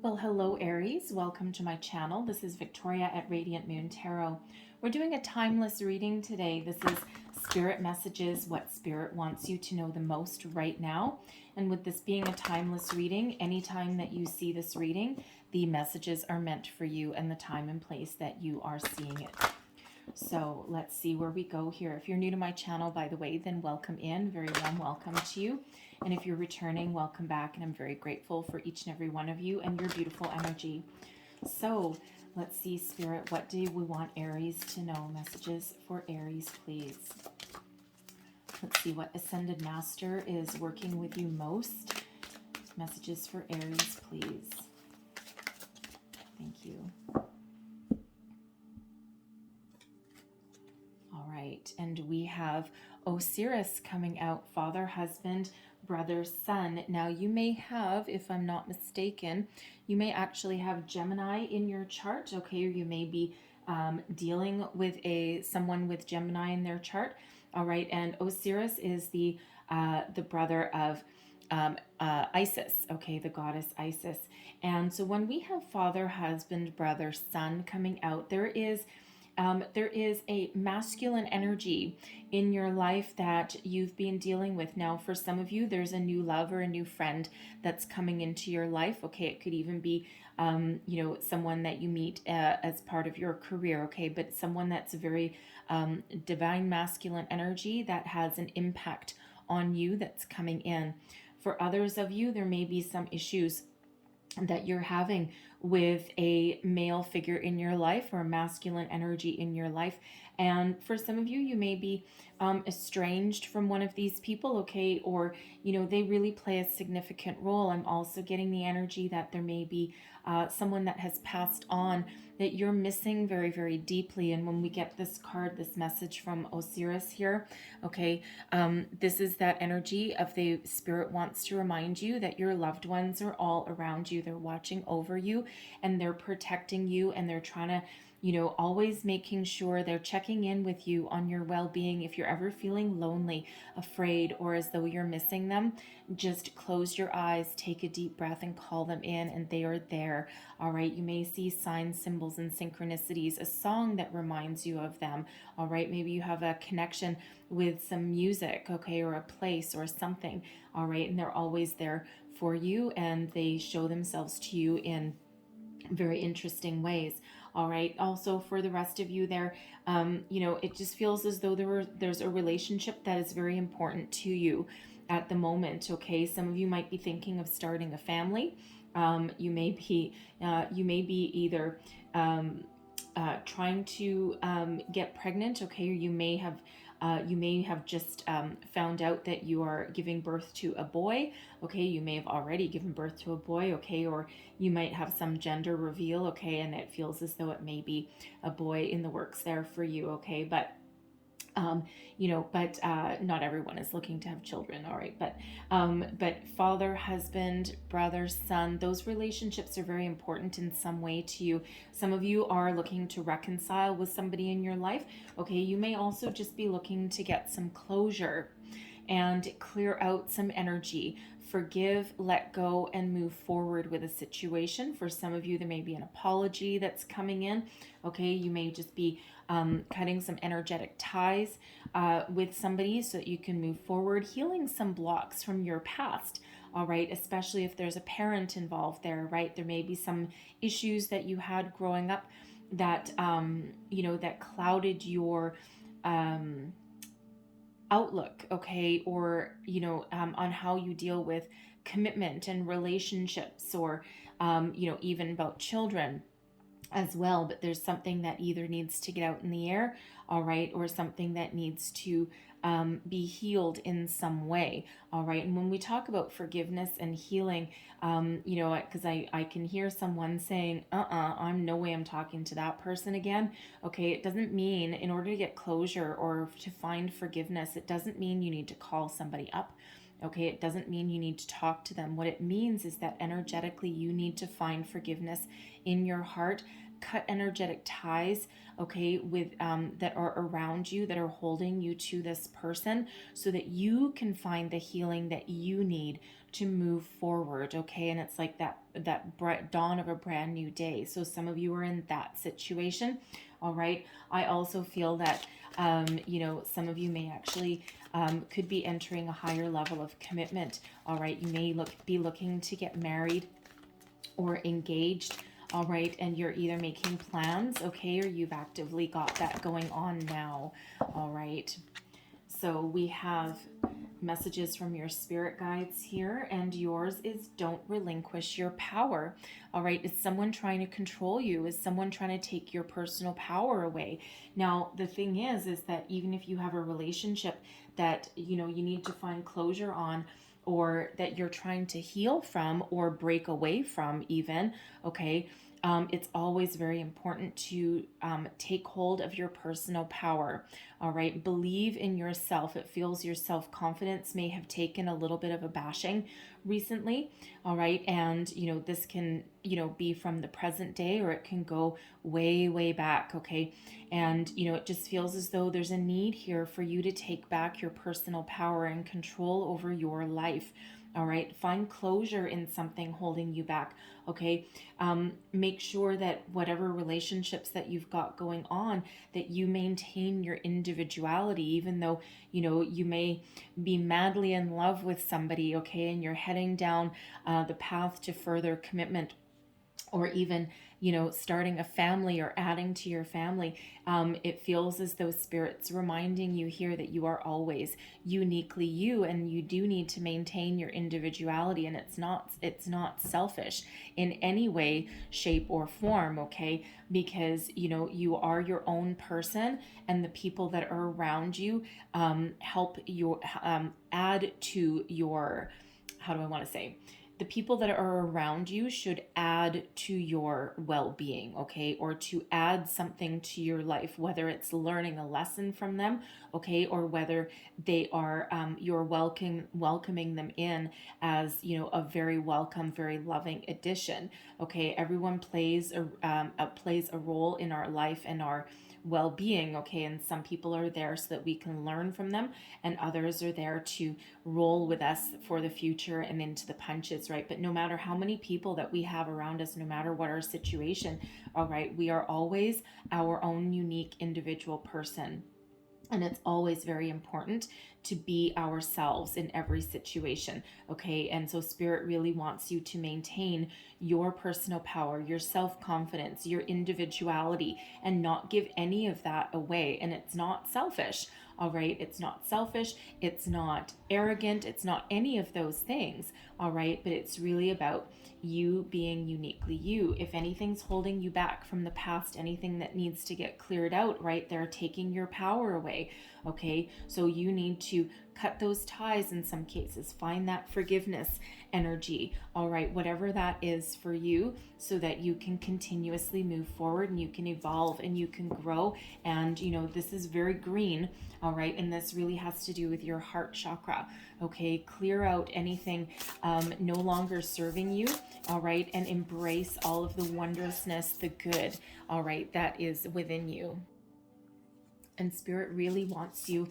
Well, hello Aries, welcome to my channel. This is Victoria at Radiant Moon Tarot. We're doing a timeless reading today. This is Spirit Messages, what Spirit wants you to know the most right now. And with this being a timeless reading, anytime that you see this reading, the messages are meant for you and the time and place that you are seeing it. So let's see where we go here. If you're new to my channel, by the way, then welcome in. Very warm welcome to you. And if you're returning, welcome back. And I'm very grateful for each and every one of you and your beautiful energy. So let's see, Spirit, what do we want Aries to know? Messages for Aries, please. Let's see what Ascended Master is working with you most. Messages for Aries, please. Thank you. All right, and we have Osiris coming out, father, husband, brother, son. Now you may have, if I'm not mistaken, you may actually have Gemini in your chart, okay, or you may be dealing with someone with Gemini in their chart. All right, and Osiris is the brother of Isis, okay, the goddess Isis. And so when we have father, husband, brother, son coming out, there is a masculine energy in your life that you've been dealing with. Now, for some of you, there's a new love or a new friend that's coming into your life. Okay, it could even be, someone that you meet as part of your career. Okay, but someone that's a very divine masculine energy that has an impact on you that's coming in. For others of you, there may be some issues that you're having with a male figure in your life or a masculine energy in your life. And for some of you, you may be estranged from one of these people, okay, or they really play a significant role. I'm also getting the energy that there may be someone that has passed on that you're missing very, very deeply. And when we get this card, this message from Osiris here, okay, this is that energy of the Spirit wants to remind you that your loved ones are all around you. They're watching over you and they're protecting you, and they're trying to always making sure they're checking in with you on your well-being. If you're ever feeling lonely, afraid, or as though you're missing them, just close your eyes, take a deep breath, and call them in, and they are there. All right, you may see signs, symbols, and synchronicities, a song that reminds you of them. All right, maybe you have a connection with some music, okay, or a place or something. All right, and they're always there for you, and they show themselves to you in very interesting ways. All right, also for the rest of you there, it just feels as though there's a relationship that is very important to you at the moment. Okay, some of you might be thinking of starting a family. You may be either trying to get pregnant, okay, or you may have just found out that you are giving birth to a boy, okay, you may have already given birth to a boy, okay, or you might have some gender reveal, okay, and it feels as though it may be a boy in the works there for you, okay, but not everyone is looking to have children. All right. But father, husband, brother, son, those relationships are very important in some way to you. Some of you are looking to reconcile with somebody in your life. Okay. You may also just be looking to get some closure and clear out some energy. Forgive, let go, and move forward with a situation. For some of you, there may be an apology that's coming in. Okay, you may just be cutting some energetic ties with somebody so that you can move forward, healing some blocks from your past. All right, especially if there's a parent involved there, right? There may be some issues that you had growing up that that clouded your outlook, okay, or on how you deal with commitment and relationships, or even about children as well. But there's something that either needs to get out in the air, all right, or something that needs to be healed in some way. All right, and when we talk about forgiveness and healing, because I can hear someone saying, I'm no way I'm talking to that person again. Okay, it doesn't mean, in order to get closure or to find forgiveness, it doesn't mean you need to call somebody up. Okay, it doesn't mean you need to talk to them. What it means is that energetically you need to find forgiveness in your heart, cut energetic ties, okay, with that are around you, that are holding you to this person, so that you can find the healing that you need to move forward, okay? And it's like that bright dawn of a brand new day. So some of you are in that situation, all right? I also feel that, you know, some of you may actually could be entering a higher level of commitment, all right? You may be looking to get married or engaged, all right? And you're either making plans, okay, or you've actively got that going on now, all right? So we have messages from your spirit guides here, and yours is don't relinquish your power, all right? Is someone trying to control you? Is someone trying to take your personal power away? Now, the thing is that even if you have a relationship that, you know, you need to find closure on, or that you're trying to heal from or break away from even, okay, it's always very important to take hold of your personal power, all right? Believe in yourself. It feels your self-confidence may have taken a little bit of a bashing recently, all right? And, you know, this can, you know, be from the present day, or it can go way, way back, okay? And, you know, it just feels as though there's a need here for you to take back your personal power and control over your life. All right, find closure in something holding you back, okay? Make sure that whatever relationships that you've got going on, that you maintain your individuality, even though, you know, you may be madly in love with somebody, okay, and you're heading down the path to further commitment, or even, you know, starting a family or adding to your family. It feels as though Spirit's reminding you here that you are always uniquely you, and you do need to maintain your individuality, and it's not selfish in any way, shape, or form, okay? Because, you know, you are your own person, and the people that are around you help you add to your, how do I want to say, the people that are around you should add to your well-being, okay? Or to add something to your life, whether it's learning a lesson from them, okay? Or whether they are, you're welcoming them in as, you know, a very welcome, very loving addition, okay? Everyone plays a role in our life and our well-being, okay? And some people are there so that we can learn from them, and others are there to roll with us for the future and into the punches, right? But no matter how many people that we have around us, no matter what our situation, all right, we are always our own unique individual person. And it's always very important to be ourselves in every situation, okay? And so Spirit really wants you to maintain your personal power, your self-confidence, your individuality, and not give any of that away. And it's not selfish, all right? It's not selfish. It's not arrogant. It's not any of those things, all right? But it's really about you being uniquely you. If anything's holding you back from the past, anything that needs to get cleared out, right, they're taking your power away, okay? So you need to cut those ties in some cases, find that forgiveness energy, all right, whatever that is for you, so that you can continuously move forward and you can evolve and you can grow. And, you know, this is very green, all right, and this really has to do with your heart chakra, okay? Clear out anything no longer serving you, all right, and embrace all of the wondrousness, the good, all right, that is within you. And Spirit really wants you,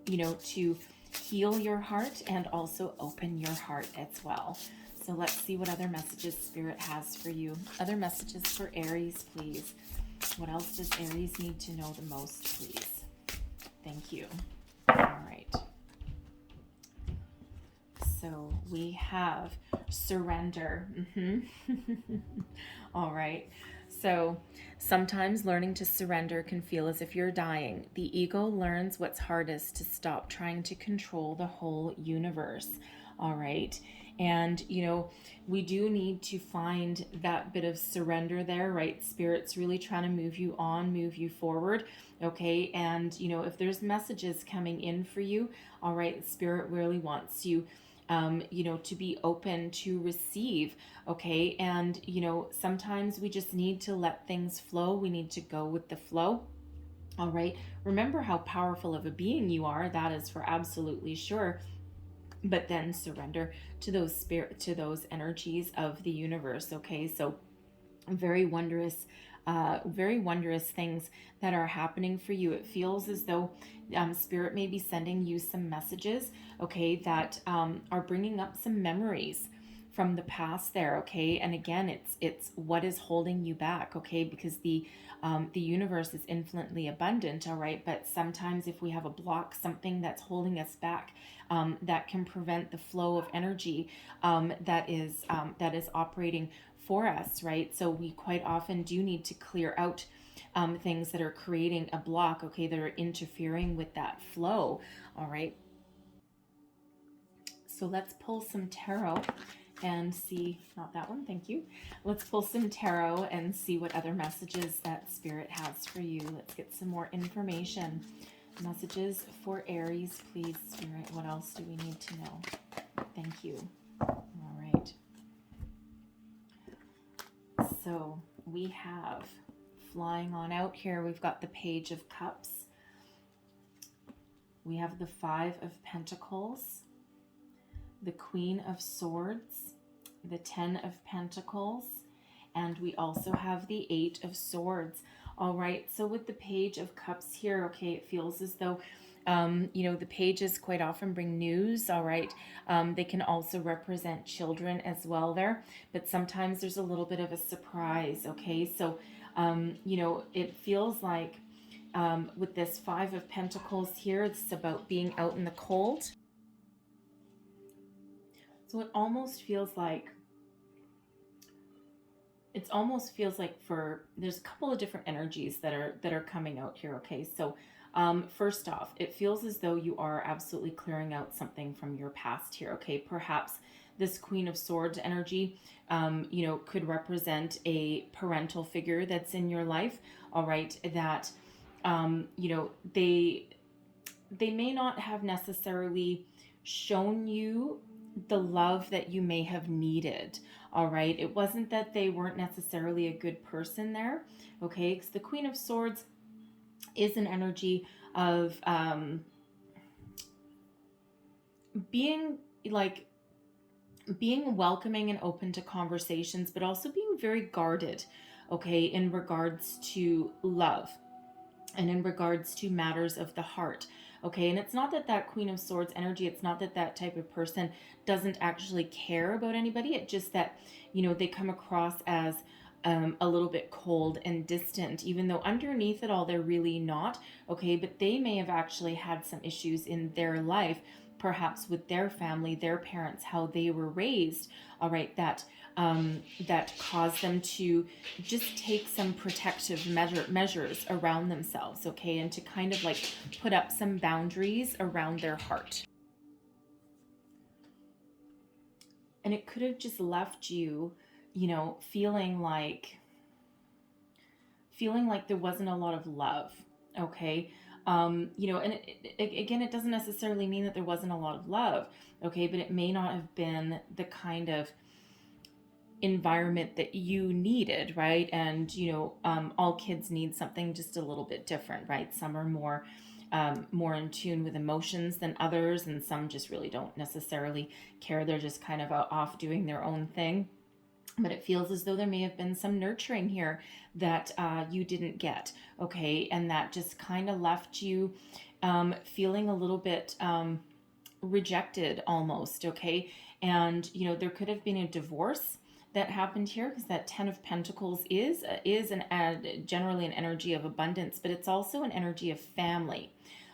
you know, to heal your heart and also open your heart as well. So let's see what other messages Spirit has for you. Other messages for Aries, please. What else does Aries need to know the most, please? Thank you. All right. So we have surrender. All right. So sometimes learning to surrender can feel as if you're dying. The ego learns what's hardest to stop trying to control the whole universe. All right. And, you know, we do need to find that bit of surrender there, right? Spirit's really trying to move you on, move you forward. Okay. And, you know, if there's messages coming in for you, all right, Spirit really wants you, you know, to be open to receive, okay? And, you know, sometimes we just need to let things flow. We need to go with the flow, all right? Remember how powerful of a being you are. That is for absolutely sure. But then surrender to those energies of the universe, okay? So Very wondrous, very wondrous things that are happening for you. It feels as though spirit may be sending you some messages, okay, that are bringing up some memories from the past there, okay. And again, it's what is holding you back, okay, because the universe is infinitely abundant, all right, but sometimes if we have a block, something that's holding us back, that can prevent the flow of energy that is operating for us, right? So we quite often do need to clear out things that are creating a block, okay, that are interfering with that flow, all right? So let's pull some tarot and see, not that one, thank you. Let's pull some tarot and see what other messages that spirit has for you. Let's get some more information. Messages for Aries, please, spirit. What else do we need to know? Thank you. All right. So we have, flying on out here, we've got the Page of Cups. We have the Five of Pentacles, the Queen of Swords, the Ten of Pentacles, and we also have the Eight of Swords. All right, so with the Page of Cups here, okay, it feels as though the pages quite often bring news, all right. They can also represent children as well there, but sometimes there's a little bit of a surprise, okay. So, it feels like with this Five of Pentacles here, it's about being out in the cold. So it almost feels like for there's a couple of different energies that are coming out here, okay. So first off, it feels as though you are absolutely clearing out something from your past here, okay. Perhaps this Queen of Swords energy could represent a parental figure that's in your life, all right, that they may not have necessarily shown you the love that you may have needed, all right. It wasn't that they weren't necessarily a good person there, okay, because the Queen of Swords is an energy of being welcoming and open to conversations, but also being very guarded, okay, in regards to love and in regards to matters of the heart, okay. And it's not that Queen of Swords energy, it's not that type of person doesn't actually care about anybody. It's just that they come across as a little bit cold and distant, even though underneath it all they're really not, okay. But they may have actually had some issues in their life, perhaps with their family, their parents, how they were raised, all right, that caused them to just take some protective measures around themselves, okay, and to kind of like put up some boundaries around their heart. And it could have just left you, feeling like there wasn't a lot of love, okay. And again, it doesn't necessarily mean that there wasn't a lot of love, okay, but it may not have been the kind of environment that you needed, right? And all kids need something just a little bit different, right? Some are more in tune with emotions than others, and some just really don't necessarily care. They're just kind of off doing their own thing. But it feels as though there may have been some nurturing here that you didn't get, okay, and that just kind of left you feeling a little bit rejected almost, okay. And there could have been a divorce that happened here, because that Ten of Pentacles is generally an energy of abundance, but it's also an energy of family,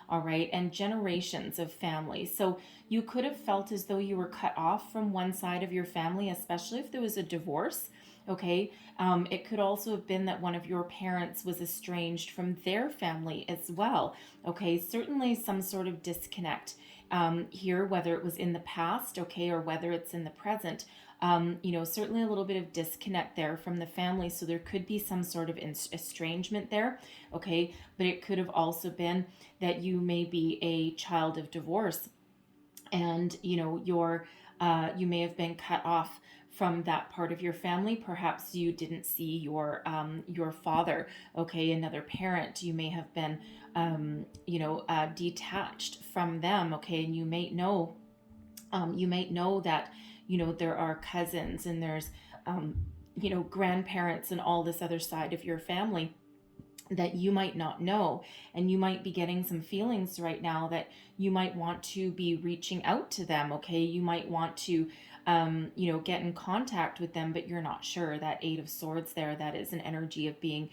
all right, and generations of family. So you could have felt as though you were cut off from one side of your family, especially if there was a divorce, okay. It could also have been that one of your parents was estranged from their family as well, okay. Certainly some sort of disconnect here, whether it was in the past, okay, or whether it's in the present. Certainly a little bit of disconnect there from the family. So there could be some sort of estrangement there, okay. But it could have also been that you may be a child of divorce, and you may have been cut off from that part of your family. Perhaps you didn't see your father, okay, another parent. You may have been detached from them, okay. And you may know that there are cousins, and there's grandparents and all this other side of your family that you might not know. And you might be getting some feelings right now that you might want to be reaching out to them. Okay, you might want to get in contact with them, but you're not sure. That Eight of Swords there, that is an energy of being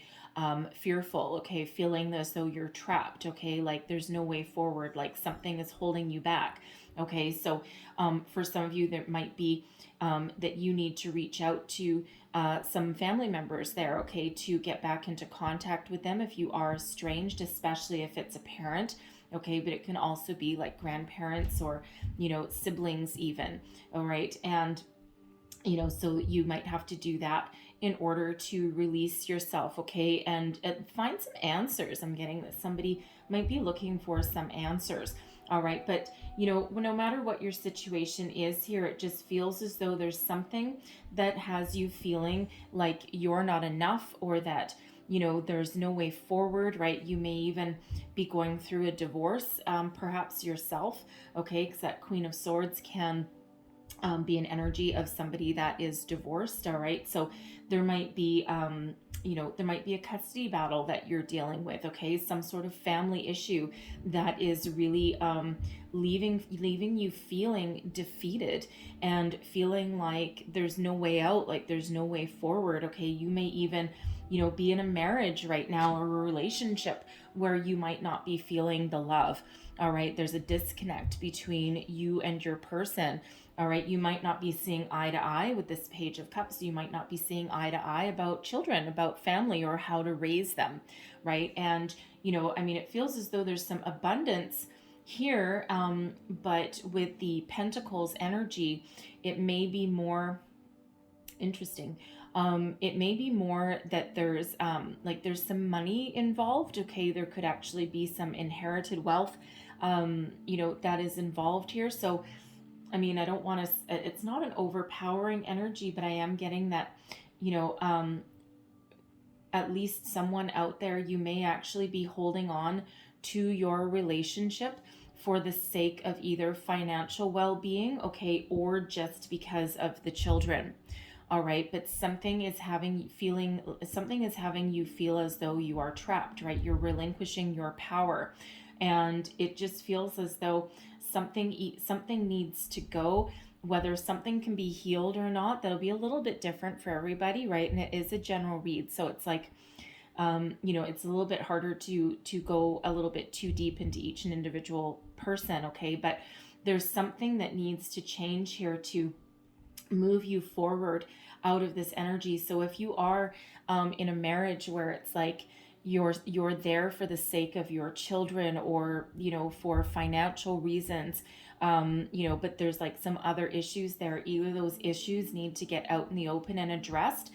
fearful. Okay, feeling as though you're trapped. Okay, like there's no way forward, like something is holding you back. Okay, so for some of you, there might be that you need to reach out to some family members there, okay, to get back into contact with them if you are estranged, especially if it's a parent. Okay, but it can also be like grandparents or, siblings even. All right. And, so you might have to do that in order to release yourself. Okay. And find some answers. I'm getting that somebody might be looking for some answers. All right. But, no matter what your situation is here, it just feels as though there's something that has you feeling like you're not enough, or that, there's no way forward, right? You may even be going through a divorce, perhaps yourself. Okay. Because that Queen of Swords can be an energy of somebody that is divorced. All right. So there might be, there might be a custody battle that you're dealing with. Okay. Some sort of family issue that is really leaving you feeling defeated and feeling like there's no way out, like there's no way forward. Okay. You may even, be in a marriage right now or a relationship where you might not be feeling the love. All right. There's a disconnect between you and your person. All right. You might not be seeing eye to eye with this Page of Cups. You might not be seeing eye to eye about children, about family, or how to raise them. Right. And, it feels as though there's some abundance here. But with the Pentacles energy, it may be more interesting. It may be more that there's there's some money involved. Okay. There could actually be some inherited wealth, that is involved here. So, I don't want to, it's not an overpowering energy, but I am getting that, at least someone out there, you may actually be holding on to your relationship for the sake of either financial well-being, okay, or just because of the children. All right, but something is having you feel as though you are trapped, right? You're relinquishing your power. And it just feels as though something needs to go. Whether something can be healed or not, that'll be a little bit different for everybody, right? And it is a general read, so it's like it's a little bit harder to go a little bit too deep into each individual person. Okay, but there's something that needs to change here to move you forward out of this energy. So if you are in a marriage where it's like you're there for the sake of your children, or for financial reasons, but there's like some other issues there, either those issues need to get out in the open and addressed,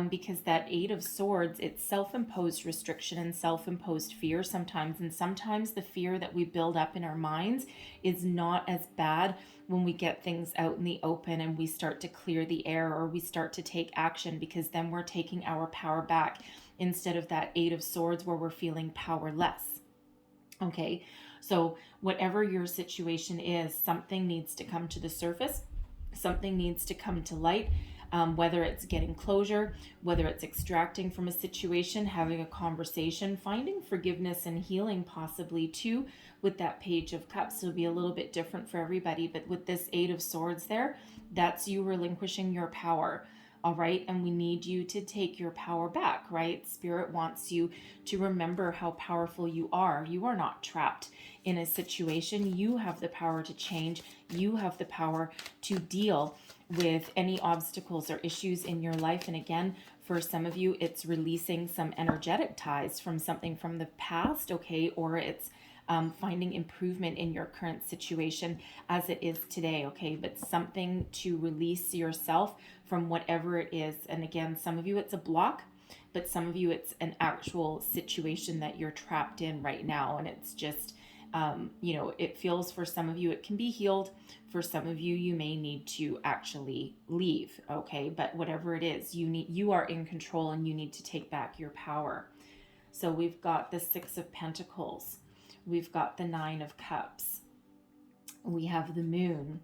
because that Eight of Swords, it's self-imposed restriction and self-imposed fear sometimes. And sometimes the fear that we build up in our minds is not as bad when we get things out in the open and we start to clear the air, or we start to take action, because then we're taking our power back, instead of that Eight of Swords where we're feeling powerless. Okay, so whatever your situation is, something needs to come to the surface, something needs to come to light, whether it's getting closure, whether it's extracting from a situation, having a conversation, finding forgiveness and healing possibly too. With that Page of Cups, it'll be a little bit different for everybody, but with this Eight of Swords there, that's you relinquishing your power. All right. And we need you to take your power back, right? Spirit wants you to remember how powerful you are. You are not trapped in a situation. You have the power to change. You have the power to deal with any obstacles or issues in your life. And again, for some of you, it's releasing some energetic ties from something from the past, okay? Or it's finding improvement in your current situation as it is today, okay? But something to release yourself from whatever it is. And again, some of you it's a block, but some of you it's an actual situation that you're trapped in right now. And it's just, it feels, for some of you it can be healed. For some of you, you may need to actually leave, okay? But whatever it is, you are in control, and you need to take back your power. So we've got the Six of Pentacles. We've got the Nine of Cups. We have the Moon.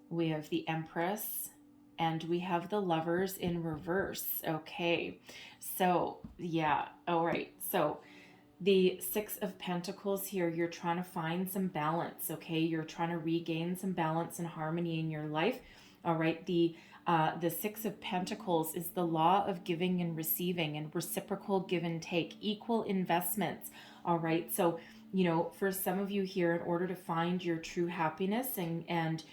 We have the Empress and we have the Lovers in reverse. Okay, so yeah, all right. So the Six of Pentacles here, you're trying to find some balance, okay? You're trying to regain some balance and harmony in your life. All right, the Six of Pentacles is the law of giving and receiving and reciprocal give and take, equal investments. All right, so for some of you here, in order to find your true happiness and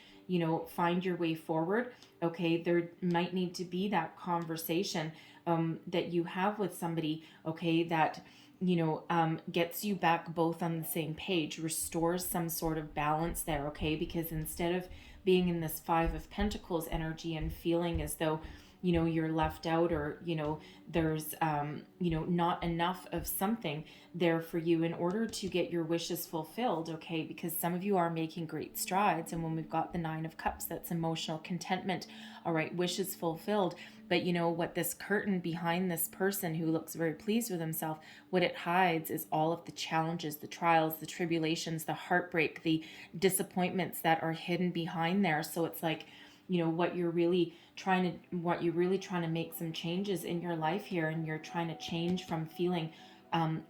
find your way forward, okay, there might need to be that conversation that you have with somebody, okay, that gets you back both on the same page, restores some sort of balance there, okay? Because instead of being in this Five of Pentacles energy and feeling as though, you're left out, or, there's, not enough of something there for you in order to get your wishes fulfilled, okay? Because some of you are making great strides. And when we've got the Nine of Cups, that's emotional contentment, all right, wishes fulfilled. But you know what, this curtain behind this person who looks very pleased with himself, what it hides is all of the challenges, the trials, the tribulations, the heartbreak, the disappointments that are hidden behind there. So it's like, what you're really trying to make some changes in your life here, and you're trying to change from feeling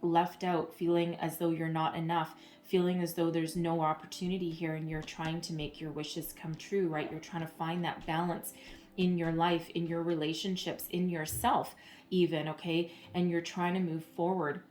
left out, feeling as though you're not enough, feeling as though there's no opportunity here, and you're trying to make your wishes come true, right? You're trying to find that balance in your life, in your relationships, in yourself even, okay? And you're trying to move forward.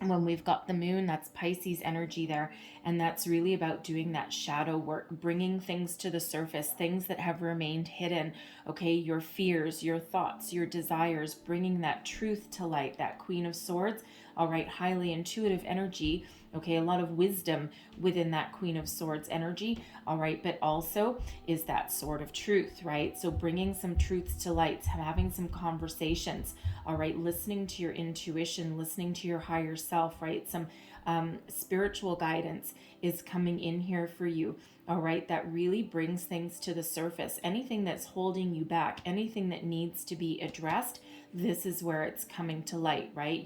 When we've got the moon, that's Pisces energy there, and that's really about doing that shadow work, bringing things to the surface, things that have remained hidden, okay? Your fears, your thoughts, your desires, bringing that truth to light. That Queen of Swords, all right, highly intuitive energy, okay? A lot of wisdom within that Queen of Swords energy, all right? But also is that Sword of Truth, right? So bringing some truths to light, having some conversations, all right? Listening to your intuition, listening to your higher self, right? Some spiritual guidance is coming in here for you, all right? That really brings things to the surface. Anything that's holding you back, anything that needs to be addressed, this is where it's coming to light, right?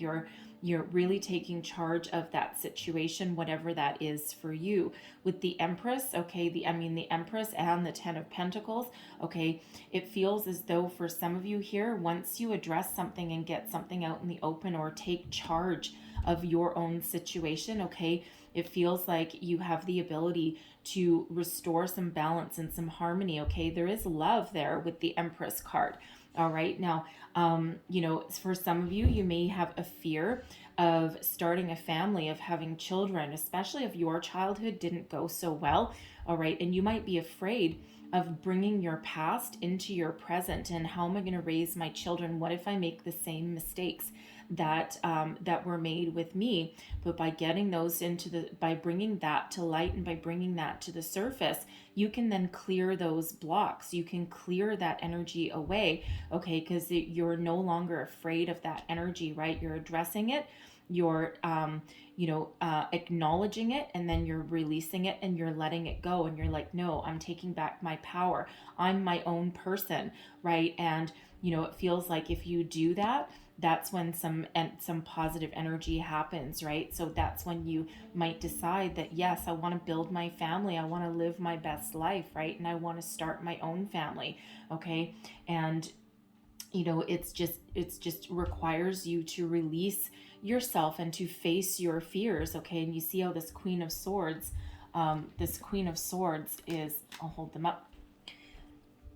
You're really taking charge of that situation, whatever that is for you. With the Empress, okay, the Empress and the Ten of Pentacles, okay, it feels as though for some of you here, once you address something and get something out in the open, or take charge of your own situation, okay, it feels like you have the ability to restore some balance and some harmony, okay? There is love there with the Empress card. All right. Now, for some of you, you may have a fear of starting a family, of having children, especially if your childhood didn't go so well. All right. And you might be afraid of bringing your past into your present. And how am I going to raise my children? What if I make the same mistakes that were made with me? But by getting those by bringing that to light, and by bringing that to the surface, you can then clear those blocks. You can clear that energy away, okay? Because you're no longer afraid of that energy, right? You're addressing it, you're acknowledging it, and then you're releasing it, and you're letting it go, and you're like, no, I'm taking back my power. I'm my own person, right? And it feels like if you do that, that's when some positive energy happens, right? So that's when you might decide that, yes, I want to build my family, I want to live my best life, right? And I want to start my own family, okay? And it's just requires you to release yourself and to face your fears, okay? And you see how this Queen of Swords is, I'll hold them up.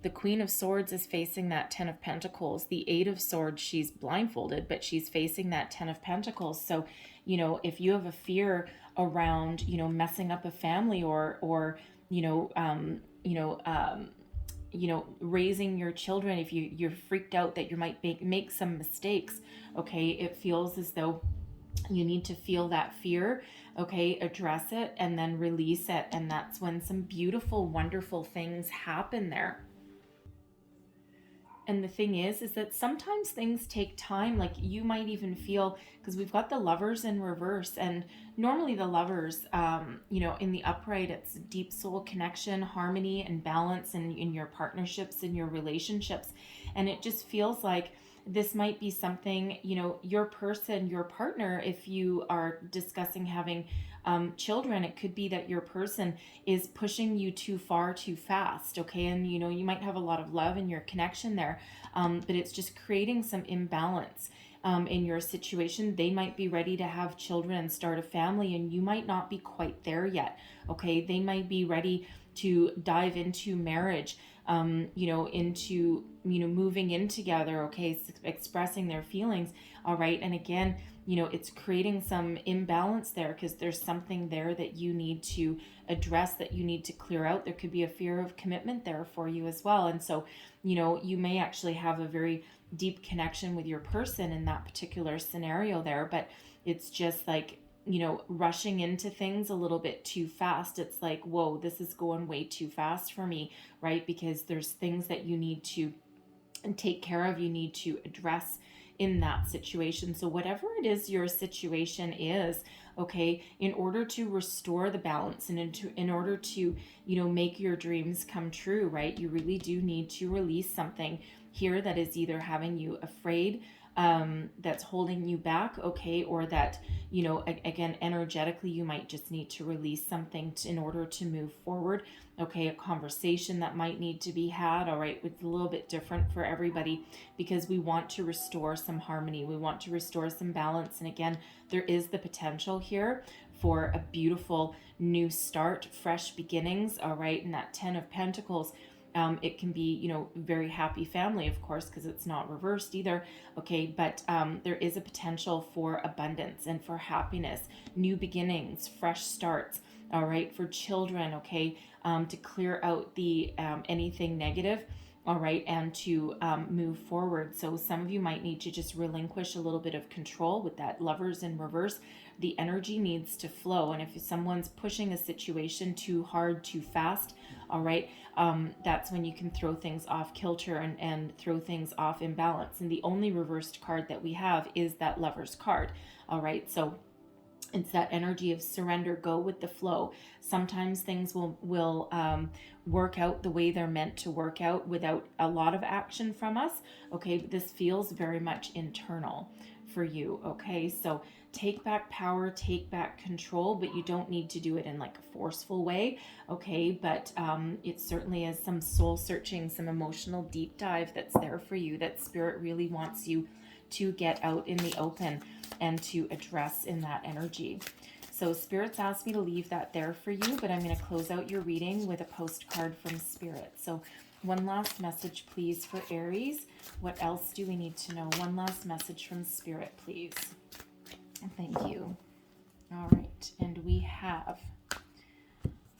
The Queen of Swords is facing that Ten of Pentacles. The Eight of Swords, she's blindfolded, but she's facing that Ten of Pentacles. So, if you have a fear around, messing up a family, or raising your children, if you're freaked out that you might make some mistakes, okay, it feels as though you need to feel that fear, okay, address it, and then release it. And that's when some beautiful, wonderful things happen there. And the thing is that sometimes things take time. Like, you might even feel, because we've got the Lovers in reverse, and normally the Lovers, in the upright, it's deep soul connection, harmony, and balance in your partnerships, in your relationships. And it just feels like this might be something, your person, your partner, if you are discussing having Children, it could be that your person is pushing you too far too fast, okay? And you might have a lot of love in your connection there, but it's just creating some imbalance in your situation. They might be ready to have children and start a family, and you might not be quite there yet, okay? They might be ready to dive into marriage, into, moving in together, okay, expressing their feelings, all right? And again, it's creating some imbalance there because there's something there that you need to address, that you need to clear out. There could be a fear of commitment there for you as well. And so, you may actually have a very deep connection with your person in that particular scenario there, but it's just like, rushing into things a little bit too fast. It's like, whoa, this is going way too fast for me, right? Because there's things that you need to take care of, you need to address in that situation. So whatever it is your situation is, okay, in order to restore the balance and in order to, make your dreams come true, right? You really do need to release something here that is either having you afraid, that's holding you back, okay, or that, again, energetically, you might just need to release something in order to move forward, okay, a conversation that might need to be had, all right, it's a little bit different for everybody because we want to restore some harmony, we want to restore some balance, and again, there is the potential here for a beautiful new start, fresh beginnings, all right, and that 10 of Pentacles, it can be, very happy family, of course, because it's not reversed either. Okay. But there is a potential for abundance and for happiness, new beginnings, fresh starts. All right. For children. Okay. To clear out the anything negative. All right. And to move forward. So some of you might need to just relinquish a little bit of control with that Lovers in reverse. The energy needs to flow. And if someone's pushing a situation too hard, too fast, all right, that's when you can throw things off kilter and throw things off imbalance. And the only reversed card that we have is that Lover's card. All right. So it's that energy of surrender, go with the flow. Sometimes things will work out the way they're meant to work out without a lot of action from us. Okay, but this feels very much internal for you. Okay, so take back power, take back control, but you don't need to do it in like a forceful way. Okay, but it certainly is some soul searching, some emotional deep dive that's there for you, that Spirit really wants you to get out in the open and to address in that energy. So Spirit's asked me to leave that there for you, but I'm going to close out your reading with a postcard from Spirit. So one last message, please, for Aries. What else do we need to know? One last message from Spirit, please. Thank you. All right. And we have,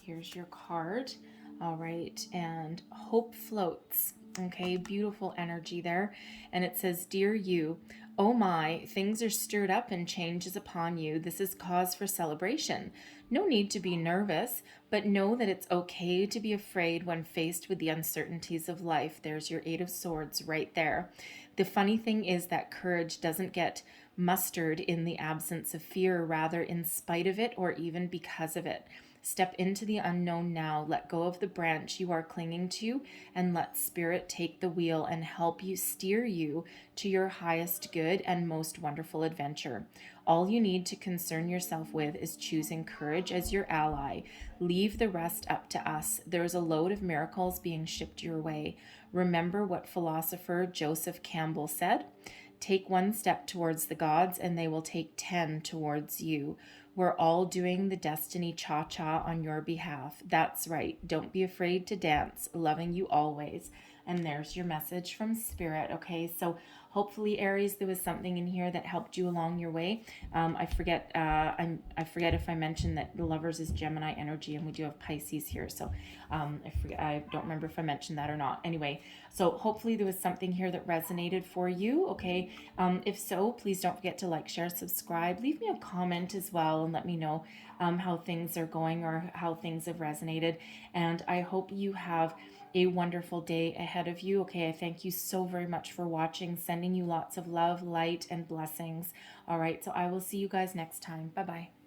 here's your card. All right. And hope floats. Okay. Beautiful energy there. And it says, "Dear you, oh my, things are stirred up and change is upon you. This is cause for celebration. No need to be nervous, but know that it's okay to be afraid when faced with the uncertainties of life." There's your Eight of Swords right there. The funny thing is that courage doesn't get mustered in the absence of fear, rather in spite of it or even because of it. Step into the unknown now. Let go of the branch you are clinging to and let Spirit take the wheel and help you steer you to your highest good and most wonderful adventure. All you need to concern yourself with is choosing courage as your ally. Leave the rest up to us. There's a load of miracles being shipped your way. Remember what philosopher Joseph Campbell said? Take one step towards the gods and they will take 10 towards you. We're all doing the destiny cha-cha on your behalf. That's right. Don't be afraid to dance. Loving you always. And there's your message from Spirit. Okay, so hopefully, Aries, there was something in here that helped you along your way. I forget if I mentioned that the Lovers is Gemini energy, and we do have Pisces here. So I don't remember if I mentioned that or not. Anyway, so hopefully there was something here that resonated for you. Okay, if so, please don't forget to like, share, subscribe. Leave me a comment as well, and let me know how things are going or how things have resonated. And I hope you have a wonderful day ahead of you. Okay, I thank you so very much for watching, sending you lots of love, light, and blessings. All right, so I will see you guys next time. Bye-bye.